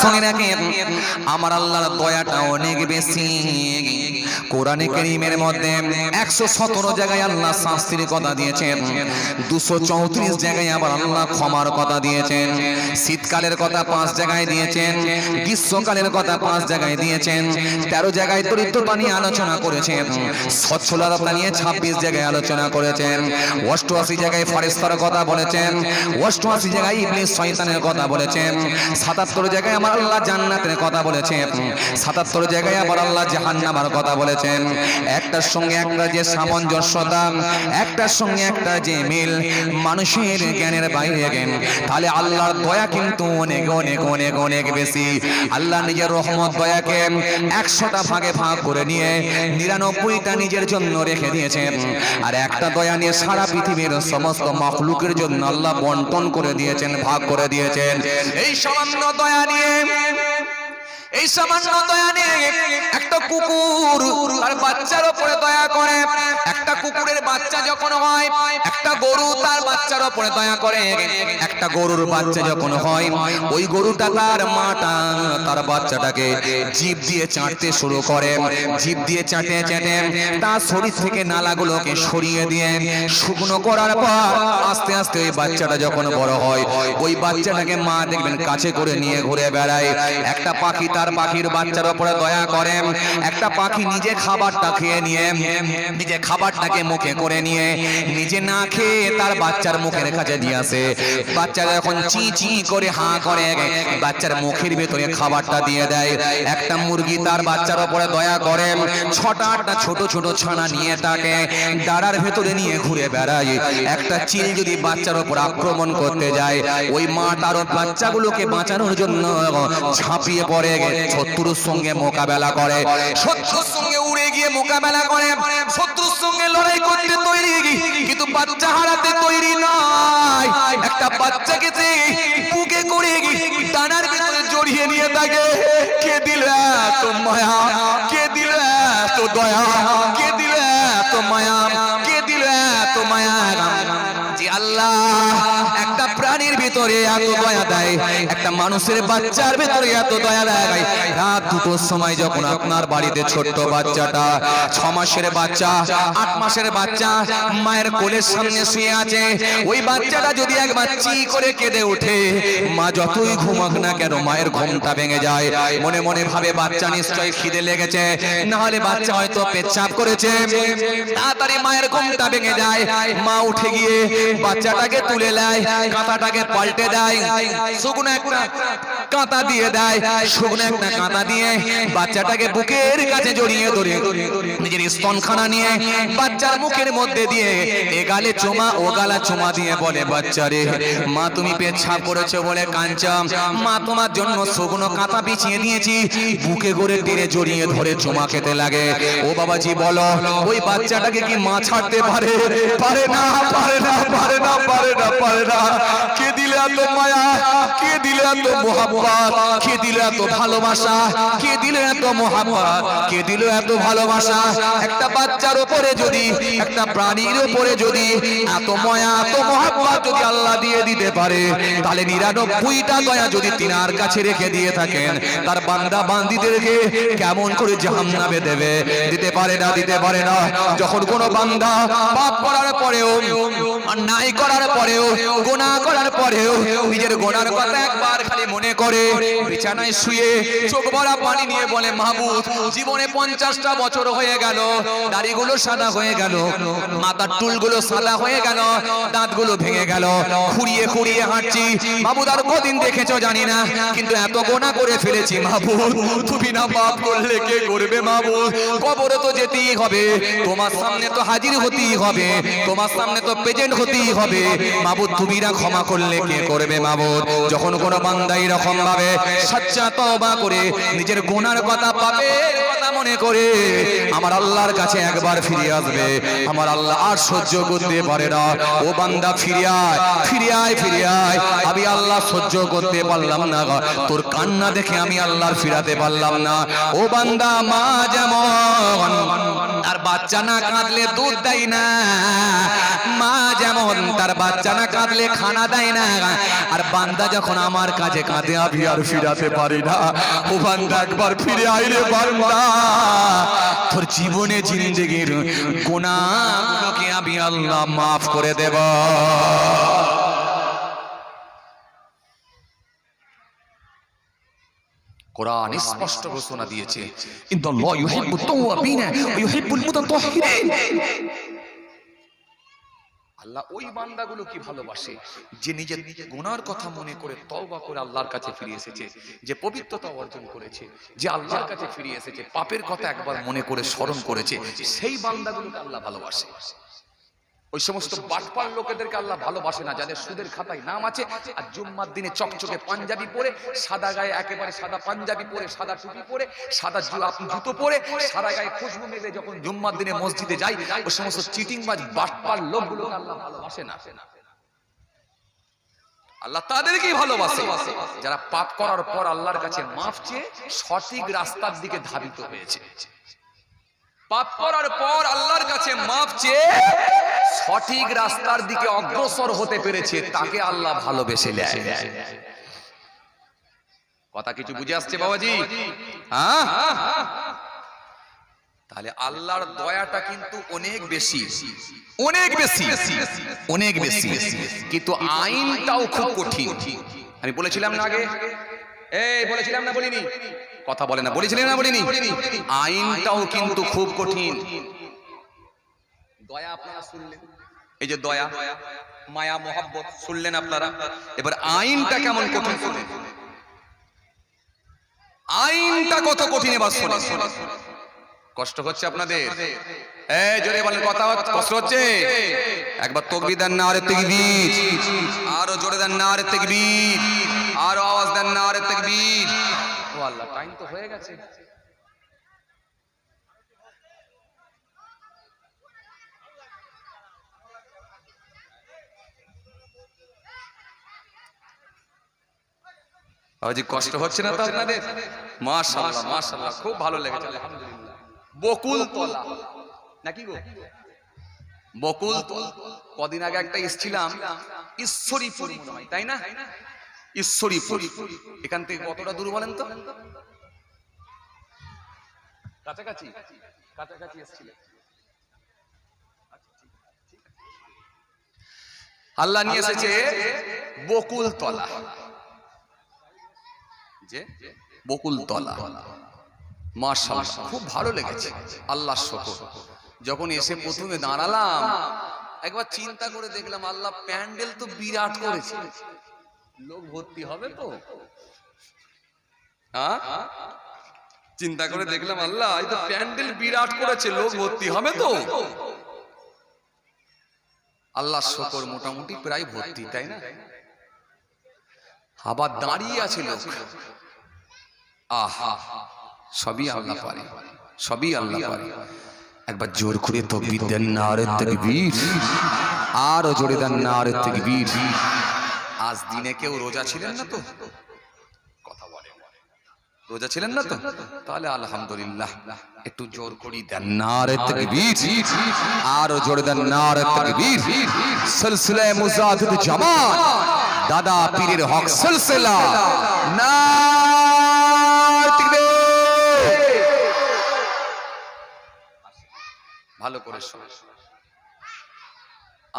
শুনে রাখেন, আমার আল্লাহর দয়াটা অনেক বেশি। কোরআনে কারীমের মধ্যে 117 জায়গায় আল্লাহ শাস্তির কথা দিয়েছেন, 234 জায়গায় আবার আল্লাহ ক্ষমার কথা দিয়েছেন। শীতকালের কথা 5 জায়গায় দিয়েছেন, গ্রীষ্মকালের কথা 5 জায়গায় দিয়েছেন, 13 জায়গায় দরিদ্রতা নিয়ে আলোচনা করেছেন, সচ্ছলতা নিয়ে 26 জায়গায় আলোচনা করেছেন, 88 জায়গায় ফেরেশতার কথা বলেছেন, 88 জায়গায় ইবলিস শয়তানের কথা বলেছেন, 77 জায়গায় আমার আল্লাহ জান্নাতের কথা বলেছেন, 77 জায়গায় আবার আল্লাহ জাহান্নামের কথা বলেছেন। একটার সঙ্গে একটা যে সামঞ্জস্যতা, একটার সঙ্গে একটা যে মিল, মানুষের জ্ঞানের বাইরে জ্ঞান। তাহলে আল্লাহর দয়া কিন্তু অনেক অনেক অনেক অনেক বেশি। আল্লাহ নিজের রহমত দয়াকে 100টা ভাগে ভাগ করে নিয়ে 99টা নিজের জন্য রেখে দিয়েছেন, আর একটা দয়া নিয়ে সারা পৃথিবীর সমস্ত মাখলুকের জন্য আল্লাহ বন্টন করে দিয়েছেন, ভাগ করে দিয়েছেন। এই সামান্য দয়া নিয়ে, এই সামান্য দয়া নিয়ে একটা কুকুর আর বাচ্চার উপরে দয়া করে, একটা কুকুরের বাচ্চা যখন হয়, একটা গরু তার বাচ্চার উপরে দয়া করে, একটা গরুর বাচ্চা যখন হয়, ওই গরুটা তার মাটা তার বাচ্চাটাকে জিভ দিয়ে চাটতে শুরু করে, জিভ দিয়ে চাটে চাটে তার শরীর থেকে নালাগুলোকে সরিয়ে দিয়ে শুকনো করার পর আস্তে আস্তে ওই বাচ্চাটা যখন বড় হয়, ওই বাচ্চাটাকে মা দেখবেন কাছে করে নিয়ে ঘুরে বেড়ায়। একটা পাখি তার পাখির বাচ্চার উপরে দয়া করে, একটা পাখি নিজে খাবারটা খেয়ে নিয়ে নিজে খাবারটাকে মুখে করে নিয়ে নিজে না খেয়ে তার বাচ্চার মুখের কাছে দিয়ে আসে। বাচ্চা যখন চি চি করে হাঁ করে বাচ্চার মুখের ভেতরে খাবারটা দিয়ে দেয়। একটা মুরগি তার বাচ্চার উপরে দয়া করে, 6টা ছোট ছোট ছানা নিয়ে তাকে ডাড়ার ভেতরে নিয়ে ঘুরে বেড়ায়। একটা চিল যদি বাচ্চার উপর আক্রমণ করতে যায়, ওই মা তার বাচ্চাগুলোকে বাঁচানোর জন্য ঝাঁপিয়ে পড়ে শত্রুর সঙ্গে মোকাবেলা করে, শত্রুর সঙ্গে উড়ে গিয়ে মোকাবেলা করে, শত্রুর সঙ্গে লড়াই করতে তৈরি, কিন্তু বাচ্চা হারাতে তৈরি নয়। একটা বাচ্চাকে যে বুকে করে ডানার ভিতরে জড়িয়ে নিয়ে থাকে, কে দিল এত মায়া, কে দিল এত দয়া, কে দিল এত মায়া, কে দিল এত মায়া। যে আল্লাহ একটা প্রাণীর ভিতরে এত দয়া দেয়, একটা মানুষের বাচ্চার ভিতরে এত দয়া দেয়। রাত 2টোর সময় যখন আপনার বাড়িতে ছোট্ট বাচ্চাটা 6 মাসের বাচ্চা, 8 মাসের বাচ্চা মায়ের কোলের সামনে শুয়ে আছে, ওই বাচ্চাটা যদি একবার চি করে কেঁদে ওঠে, মা যতই ঘুমাক না কেন মায়ের ঘুমটা ভেঙে যায়। মনে মনে ভাবে বাচ্চা নিশ্চয়ই খিদে লেগেছে, না হলে বাচ্চা হয়তো পেচ্ছাপ করেছে। তাড়াতাড়ি মায়ের ঘুমটা ভেঙে যায়, মা উঠে গিয়ে বাচ্চাটাকে তুলে নেয়, কাঁথাটাকে পাল্টে দেয়, শুকনো একটা কাঁথা দিয়ে দেয়, শুকনো একটা কাঁথা দিয়ে বাচ্চাটাকে বুকের কাছে জড়িয়ে ধরে নিজের স্তনখানা নিয়ে বাচ্চার মুখের মধ্যে দিয়ে এগালে চুমা ও গালা চুমা দিয়ে বলে, বাচ্চারে মা তুমি পেচ্ছাপ করেছো বলে কাঁদছো, মা তোমার জন্য শুকনো কাঁথা বিছিয়ে দিয়েছি। বুকে করে টেনে জড়িয়ে ধরে চুমা খেতে লাগে। ও বাবাজি বলো, ওই বাচ্চাটাকে কি মা ছাড়তে পারে? পারে না, পারে না, পারে না, পারে না, পারে না। কে দিলে এত মায়া, কে দিলে এত মোহাব্বত, কে দিলে এত ভালোবাসা, কে দিলে এত মোহাব্বত, কে দিলে এত ভালোবাসা। একটা বাচ্চার উপরে যদি, একটা প্রাণীর উপরে যদি এত মায়া এত মোহাব্বত যদি আল্লাহ দিয়ে দিতে পারে, তাহলে 99টা দয়া যদি তিনার কাছে রেখে দিয়ে থাকেন, তার বান্দা বান্দীদেরকে কেমন করে জাহান্নামে দেবে? দিতে পারে না, দিতে পারে না। যখন কোনো বান্দা পাপ করার পরেও, অন্যায় করার পরেও, গুনাহ করার পরেও নিজের গুনার কথা একবার খালি মনে করে, বিছানায় শুয়ে চোখ ভরা পানি নিয়ে বলে, মাহবুব জীবনে 50টা বছর হয়ে গেল, দাড়িগুলো সাদা হয়ে গেল, মাথার চুলগুলো সাদা হয়ে গেল, দাঁতগুলো ভেঙে গেল, খুঁড়িয়ে খুঁড়িয়ে হাঁটছি মাহবুব, আর কদিন দেখেছো জানি না, কিন্তু এত গুনাহ করে ফেলেছি মাহবুব, তুমি না পাপ করলে কে করবে মাহবুব? কবরে তো যেতেই হবে, তোমার সামনে তো হাজির হতেই হবে, তোমার সামনে তো প্রেজেন্ট হতেই হবে মাহবুব, তুমি না ক্ষমা করলে কে করবে মাহবুব? যখন কোনো বান্দা এরকম ভাবে সচ্চা তওবা করে নিজের গুনার কথা, পাপের কথা মনে করে আমার আল্লাহর কাছে একবার ফিরে আসবে, আমার আল্লাহ আর সহ্য করতে পারে না। ও বান্দা ফিরে আয়, ফিরে আয়, ফিরে আয়। আমি আল্লাহ সহ্য করতে পারলাম না, তোর কান্না দেখে আমি আল্লাহর ফিরাতে পারলাম না। ও বান্দা, মা যেমন তার বাচ্চা না কাঁদলে দুধ দেয় না, মা যেমন তার বাচ্চা না কাঁদলে খানা দেয় না, আর বান্দা যখন আমার কাছে কাঁদে আমি আর ফিরাতে পারি না। ও বান্দা একবার ফিরে আয় রে বান্দা, তোর জীবনে জিন্দেগির গুনাহগুলোকে আমি আল্লাহ মাফ করে দেব। কোরআন স্পষ্ট ঘোষণা দিয়েছে, ইন্নাল্লাহু ইউহিব্বুত তাওয়াবিন ওয়া ইউহিব্বুল মুতাতাহহিরিন। আল্লাহ ওই বান্দাগুলো কি ভালোবাসে যে নিজের গুনার কথা মনে করে তওবা করে আল্লাহর কাছে ফিরে এসেছে, যে পবিত্রতা অর্জন করেছে, যে আল্লাহর কাছে ফিরে এসেছে, পাপের কথা একবার মনে করে স্মরণ করেছে, সেই বান্দাগুলোকে আল্লাহ ভালোবাসে। ওই সমস্ত বাটপার লোকেদেরকে আল্লাহ ভালোবাসে না যাদের সুদের খাতায় নাম আছে আর জুম্মার দিনে চকচকে পাঞ্জাবি পরে, সাদা গায়ে একেবারে সাদা পাঞ্জাবি পরে, সাদা টুপি পরে, সাদা জুতো পরে, সাদা গায়ে খুশবু মেলে যখন জুম্মার দিনে মসজিদে যায়, ওই সমস্ত চিটিংবাজ বাটপার লোকগুলোকে আল্লাহ ভালোবাসে না। আল্লাহ তাদেরকেই ভালোবাসে যারা পাপ করার পর আল্লাহর কাছে মাফ চেয়ে সঠিক রাস্তার দিকে ধাবিত হয়েছে। পাপ করার পর আল্লাহর কাছে মাফ চেয়ে সঠিক রাস্তার দিকে অগ্রসর হতে পেরেছে, তাকে আল্লাহ ভালোবেসে নেয়। কথা কিছু বুঝে আসছে বাবাজি? হ্যাঁ, তাহলে আল্লাহর দয়াটা কিন্তু অনেক বেশি, অনেক বেশি, অনেক বেশি, কিন্তু আইনটাও খুব কঠিন। আমি বলেছিলাম না আগে, এই বলেছিলাম না বলিনি? কথা বলে না, বলেছিলেন না বলিনি? আইনটাও কিন্তু খুব কঠিন। দয়া আপনারা শুনলেন, এই যে দয়া, মায়া, মোহাব্বত শুনলেন আপনারা, এবার আইনটা কেমন কঠিন শুনলেন। আইনটা কত কঠিন এবার শুনুন। কষ্ট হচ্ছে আপনাদের? এই জোরে বলেন, কথা কষ্ট হচ্ছে? একবার তাকবীর দেন, নারে তাকবীর। আরো জোরে দেন, নারে তাকবীর। আরো আওয়াজ দেন, নারে তাকবীর। ও আল্লাহ, টাইম তো হয়ে গেছে। বাবাজি কষ্ট হচ্ছে না তো আপনাদের? মাশাআল্লাহ, মাশাআল্লাহ, খুব ভালো লেগেছে, আলহামদুলিল্লাহ। বকুল তলা নাকি গো? বকুল তলা। কদিন আগে একটা এসেছিলাম ঈশ্বরীপুর, তাই না? ঈশ্বরীপুর এখান থেকে কতটা দূর বলেন তো? কাছাকাছি, কাছাকাছি এসেছিলেন। আল্লাহ নিয়ে এসেছে বকুল তলা, যে বকুল তলা। মাশাআল্লাহ, খুব ভালো লেগেছে, আল্লাহর শুকর। যখন এসে প্রথমে দাঁড়ালাম, একবার চিন্তা করে দেখলাম, আল্লাহ প্যান্ডেল তো বিরাট করেছে, লোক ভর্তি হবে তো? হ্যাঁ, চিন্তা করে দেখলাম, আল্লাহ এই তো প্যান্ডেল বিরাট করেছে, লোক ভর্তি হবে তো? আল্লাহর শুকর, মোটামুটি প্রায় ভর্তি, তাই না? আবার দাঁড়িয়ে আছে লোক। আহা, সবই আল্লাহ পারে, সবই আল্লাহ পারে। একবার জোর করে তাকবীর দেন, নারে তাকবীর। আরো জোরে দেন, নারে তাকবীর। আজ দিনে কেউ রোজা ছিলেন না তো? কথা বলে, রোজা ছিলেন না তো? তাহলে আলহামদুলিল্লাহ, একটু জোর করে দেন, নারে তাকবীর। আরো জোরে দেন, নারে তাকবীর। সিলসিলা মুজাহিদ জামাত দাদা পীরের হক সিলসিলা, নারে তাকবীর। ভালো করে শোনো,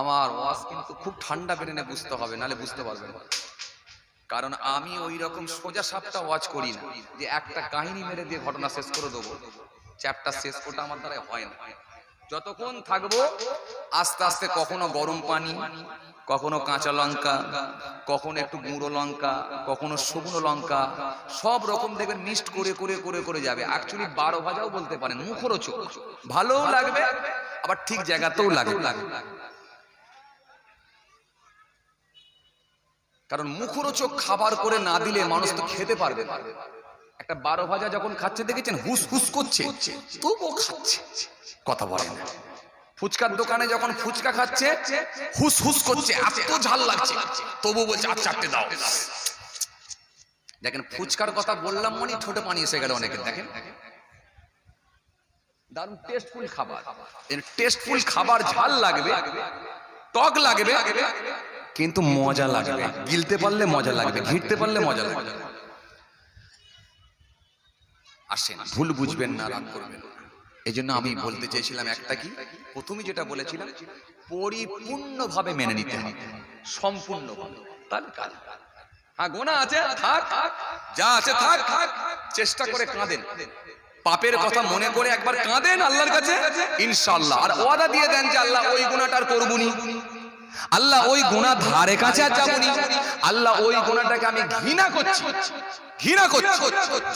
আমার ওয়াজ কিন্তু খুব ঠান্ডা বেরেনে বুঝতে হবে, নালে বুঝতে পারবেন না। কারণ আমি ওই রকম সোজা সাপটা ওয়াজ করি না যে একটা কাহিনী মেরে দিয়ে ঘটনা শেষ করে দেবো, চ্যাপ্টার শেষ, ওটা আমার দ্বারা হয় না। যতক্ষণ থাকবো আস্তে আস্তে, কখনো গরম পানি, কখনো কাঁচা লঙ্কা, কখনো একটু গুঁড়ো লঙ্কা, কখনো শুকনো লঙ্কা, সব রকম দেখবেন মিক্সড করে করে করে করে যাবে। অ্যাকচুয়ালি 12 ভাজাও বলতে পারেন, মুখরোচক, ভালোও লাগবে, আবার ঠিক জায়গাতেও লাগবে। কারণ মুখরোচক খাবার করে না দিলে মানুষ তো খেতে পারবে না। একটা 12 ভাজা যখন খাচ্ছে দেখেছেন হুস হুস করছে, তবুও খাচ্ছে, কথা বলে না। ফুচকার দোকানে যখন ফুচকা খাচ্ছে হুস হুস করছে, এত ঝাল লাগছে, তবু বলছে আর চারটে দাও। দেখেন ফুচকার কথা বললাম মানে ঠোঁটে পানি এসে গেল অনেকের। দেখেন দারুণ টেস্টফুল খাবার, টেস্টফুল খাবার, ঝাল লাগবে, টক লাগবে, কিন্তু মজা লাগবে, গিলতে পারলে মজা লাগবে, ঘিরতে পারলে মজা লাগবে। আসেন, ভুল বুঝবেন না, রাগ করবেন না। এই জন্য আমি বলতে চেয়েছিলাম একটা, কি প্রথমে যেটা বলেছিলাম, পরিপূর্ণভাবে মেনে নিতে হবে, সম্পূর্ণভাবে, তাহলে কাজ। হ্যাঁ গোনা আছে, থাক, যা আছে থাক, চেষ্টা করে কাঁদেন, পাপের কথা মনে করে একবার কাঁদেন আল্লাহর কাছে, ইনশাআল্লাহ। আর ওয়াদা দিয়ে দেন যে আল্লাহ ওই গুনাহটা আর করবনি, আল্লাহ ওই গুনাহ ধারে কাছে আর যাবনি, আল্লাহ ওই গুনাহটাকে আমি ঘৃণা করছি, ঘৃণা করছি।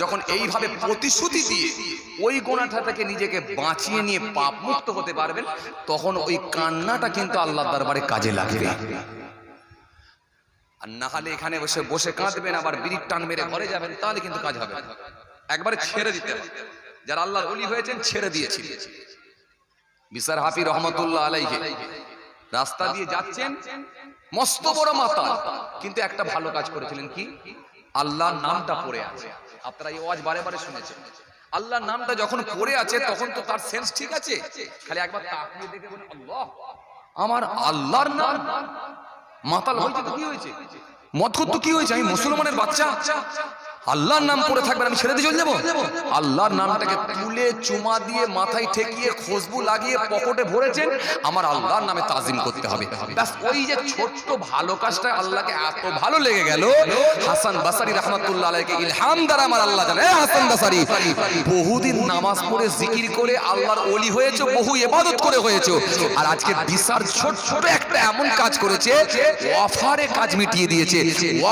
যখন এইভাবে প্রতিশ্রুতি দিয়ে ওই গুনাহটা থেকে নিজেকে বাঁচিয়ে নিয়ে পাপ মুক্ত হতে পারবেন, তখন ওই কান্নাটা কিন্তু আল্লাহর দরবারে কাজে লাগবে। আর না হলে এখানে বসে বসে কাঁদবেন, আবার বিড়ির টান মেরে ঘরে যাবেন, তাহলে কিন্তু কাজ হবে না। একবারে ছেড়ে দিতে হবে। যারা আল্লাহর ওলি হয়েছেন ছেড়ে দিয়েছিল। বিসার হাফি রহমতুল্লাহ আলাইহি রাস্তা দিয়ে যাচ্ছেন, মস্ত বড় মাতাল, কিন্তু একটা ভালো কাজ করেছিলেন, কি আল্লাহর নামটা পড়ে আছে। আপনারা এই ওয়াজ বারে বারে শুনেছেন। আল্লাহর নামটা যখন পড়ে আছে তখন তো তার সেন্স ঠিক আছে, খালি একবার তাকিয়ে দেখে বলেন আল্লাহ, আমার আল্লাহর নাম। মাতাল হয়েছে তো কি হয়েছে, মদখুর তো কি হয়েছে, আমি মুসলমানের বাচ্চা, আল্লাহর নাম পড়ে থাকবেন, আমি ছেড়ে দিয়ে চলে যাবো? আল্লাহর নামটাকে তুলে চুমা দিয়ে মাথায় ঠেকিয়ে খুশবু লাগিয়ে পকেটে ভরেছেন, আমার আল্লাহর নামে তাজিম করতে হবে। ব্যাস, ওই যে ছোট্ট ভালো কাজটা আল্লাহকে এত ভালো লেগে গেল, হাসান বাসারি রাহমাতুল্লাহ আলাইহি ইলহাম দ্বারা আমার আল্লাহ জানে, হাসান বাসারি বহুদিন নামাজ পড়ে জিকির করে আল্লাহর ওলি হয়েছে, বহু ইবাদত করে হয়েছে, আর আজকে বিশাল ছোট একটা এমন কাজ করেছে, অফারে কাজ মিটিয়ে দিয়েছে,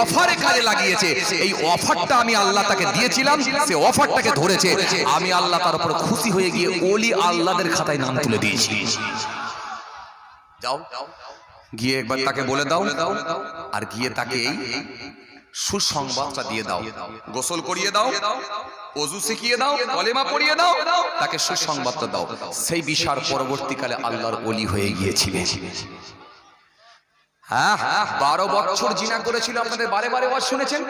অফারে কাজে লাগিয়েছে। এই অফারটা আমি আল্লাহ তাকে দিয়েছিলাম, সে অফারটাকে ধরেছে, আমি আল্লাহ তার উপর খুশি হয়ে গিয়ে ওলি আল্লাহদের খাতায় নাম তুলে দিয়েছি। যাও গিয়ে একবার তাকে বলে দাও, আর গিয়ে তাকে এই সুসংবাদটা দিয়ে দাও, গোসল করিয়ে দাও, ওযু শিখিয়ে দাও, কলেমা পড়িয়ে দাও, তাকে সুসংবাদটা দাও। সেই বিশার পরবর্তীকালে আল্লাহর ওলি হয়ে গিয়েছিলেন। হ্যাঁ, 12 বছর জিনা করেছিল, আপনাদের বারে বারে ওয়াজ শুনেছেন।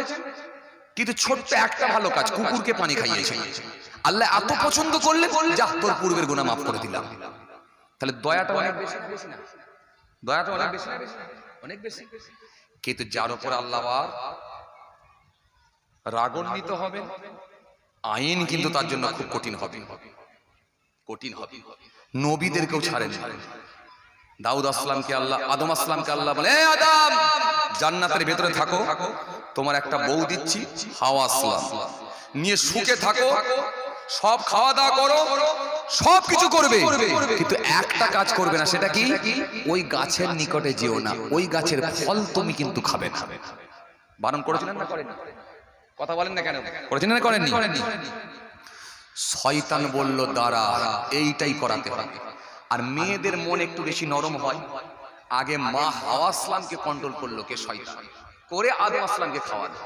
কিন্তু ছোট্ট একটা ভালো কাজ, কুকুরকে পানি খাইয়েছে, আল্লাহ এত পছন্দ করলেন, যা তোর পূর্বের গুনাহ মাফ করে দিলাম। তাহলে দয়াটা অনেক বেশি না? দয়াটা অনেক বেশি, অনেক বেশি। কিন্তু যার উপর আল্লাহ রাগান্বিত হবে, আইন কিন্তু তার জন্য খুব কঠিন হবে, কঠিন হবে। নবীদেরকেও ছাড়েন। দাউদ আসলামকে আল্লাহ, আদম আসলামকে আল্লাহ বলে, এ আদম, জান্নাতের ভেতরে থাকো, তোমার একটা বউ দিচ্ছি, হাওয়া আসলাম, নিয়ে সুখে থাকো, সব খাওয়া দাওয়া করো, সব কিছু করবে, কিন্তু একটা কাজ করবে না। সেটা কি? ওই গাছের নিকটে যেও না, ওই গাছের ফল তুমি কিন্তু খাবে না। বারণ করেছিলেন না করেননি? কথা বলেন না কেন? করেছিলেন না করেননি? শয়তান বলল দাঁড়া, এইটাই করাতে হবে। আর মেয়েদের মন একটু বেশি নরম হয়, আগে মা হাওয়া আসলামকে কন্ট্রোল করলো কে? শয়তান। করে আদম আসলামকে খাওয়ালো,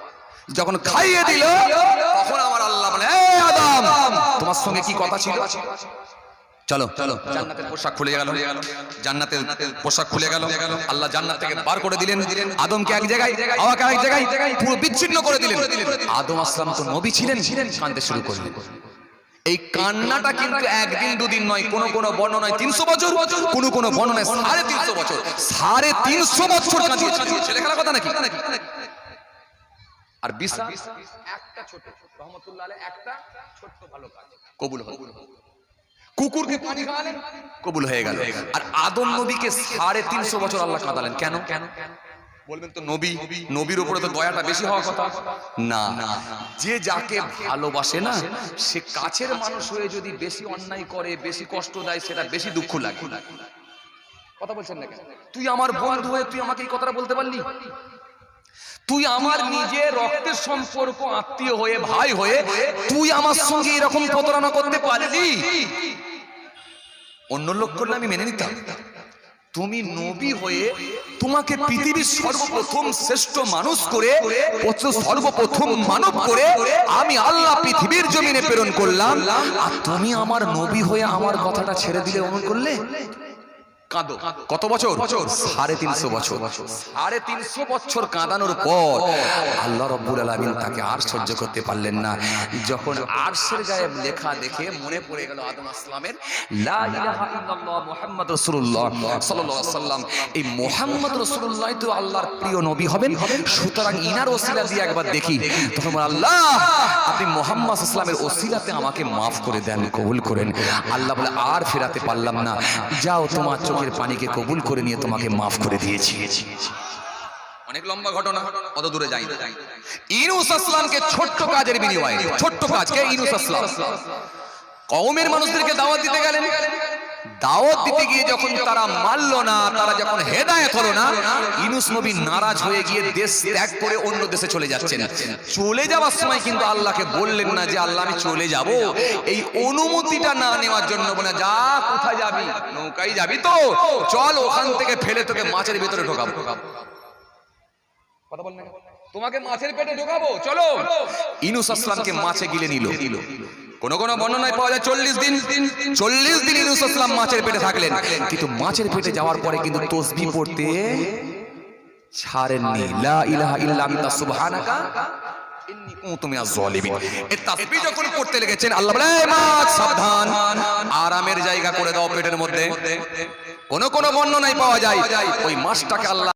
যখন খাইয়ে দিল তখন আমার আল্লাহ বলে, এ আদম, তোমার সঙ্গে কি কথা ছিল? চলো চলো, জান্নাতের পোশাক খুলে গেল, জান্নাতের পোশাক খুলে গেল, আল্লাহ জান্নাত থেকে বার করে দিলেন, আদমকে এক জায়গায়, হাওয়াকে আরেক জায়গায়, পুরো বিচ্ছিন্ন করে দিলেন। আদম আসলাম তো নবী ছিলেন, কাঁদতে শুরু করলেন। এই কান্নাটা কিন্তু একদিন দুদিন নয়, কোন কোন বর্ণনায় 300 বছর, কোন কোন বর্ণনায় 350 বছর, 350 বছর কাঁদিয়েছেন। ছেলে খেলা কথা নাকি? আর বিশা একটা ছোট রহমতুল্লাহ আলাইহি একটা ছোট্ট ভালো কাজ কবুল হলো। কুকুরকে পানি খাওয়ালেন, কবুল হয়ে গেল। আর আদম নবীকে 350 বছর আল্লাহ কাঁদালেন। কেন? বলবেন তো নবী, নবীর উপরে তো দয়াটা বেশি হওয়ার কথা না। যে যাকে ভালোবাসে না, সে কাছের মানুষ হয়ে যদি বেশি অন্যায় করে, বেশি কষ্ট দেয়, সেটা বেশি দুঃখ লাগে। কথা বলছেন না কেন? তুই আমার বন্ধু হয়ে তুই আমাকে এই কথাটা বলতে পারলি? তুই আমার নিজের রক্তের সম্পর্ক, আত্মীয় হয়ে, ভাই হয়ে তুই আমার সঙ্গে এরকম প্রতারণা করতে পারলি? অন্য লোক করলে আমি মেনে নিতাম, তুমি নবী হয়ে তোমাকে পৃথিবীর সর্বপ্রথম শ্রেষ্ঠ মানুষ করে, সর্বপ্রথম মানব করে আমি আল্লাহ পৃথিবীর জমিনে প্রেরণ করলাম, আর তুমি আমার নবী হয়ে আমার কথাটা ছেড়ে দিলে অমল করলে? কাঁদো। কত বছর? 350 বছর। 350 বছর কাঁদানোর পর আল্লাহ রাব্বুল আলামিন তাকে আর সহ্য করতে পারলেন না। যখন আরশের গায়ে লেখা দেখে মনে পড়ে গেল আদম আসলামের লা ইলাহা ইল্লাল্লাহ মুহাম্মদ রাসূলুল্লাহ সাল্লাল্লাহু আলাইহি সাল্লাম, এই মুহাম্মদ রাসূলুল্লাহ তো আল্লাহর প্রিয় নবী হবেন, সুতরাং ইনার ওসিলা দিয়ে একবার দেখি। তখন আল্লাহ আপনি মুহাম্মদ সাল্লামের ওসিলাতে আমাকে মাফ করে দেন, কবুল করেন। আল্লাহ বলে আর ফেরাতে পারলাম না, যাও তোমার চোখের পানিকে কবুল করে নিয়ে তোমাকে মাফ করে দিয়েছি। অনেক লম্বা ঘটনা, অত দূরে যাই না। ইউনূস আসলামকে ছোট্ট কাজের বিনিময়ে, ছোট্ট কাজকে ইউনূস আসলাম কওমের মানুষদেরকে দাওয়াত দিতে গেলেন। দাওয়াত দিতে গিয়ে যখন তারা মানল না, তারা যখন হেদায়েত হলো না, ইউনূস নবী নারাজ হয়ে গিয়ে দেশ ত্যাগ করে অন্য দেশে চলে যাচ্ছেন। চলে যাওয়ার সময় কিন্তু আল্লাহকে বললেন না যে আল্লাহ আমি চলে যাব, এই অনুমতিটা না নেওয়ার জন্য বলে যা কোথায় যাবি, নৌকায় যাবি তো চল, ওখান থেকে ফেলে তোকে মাছের ভিতরে ঢোকাবো। কথা বল না, তোমাকে মাছের পেটে ঢোকাবো, চলো। ইউনূস আসলামকে মাছে গিলে নিল। কোন কোন বর্ণনায় পাওয়া যায় 40 দিন ইউনূস আসলাম মাছের পেটে থাকলেন, কিন্তু মাছের পেটে যাওয়ার পরে কিন্তু তাসবিহ পড়তে ছাড়েননি। লা ইলাহা ইল্লা আনতা সুবহানাকা ইন্নী কুনতু মিনাজ জালিমিন। এই তাসবিহ যখন পড়তে লেগেছেন, আল্লাহ বলে মাছ সাবধান, আরামের জায়গা করে দাও পেটের মধ্যে। কোন কোন বর্ণনায় পাওয়া যায় ওই মাছটাকে আল্লাহ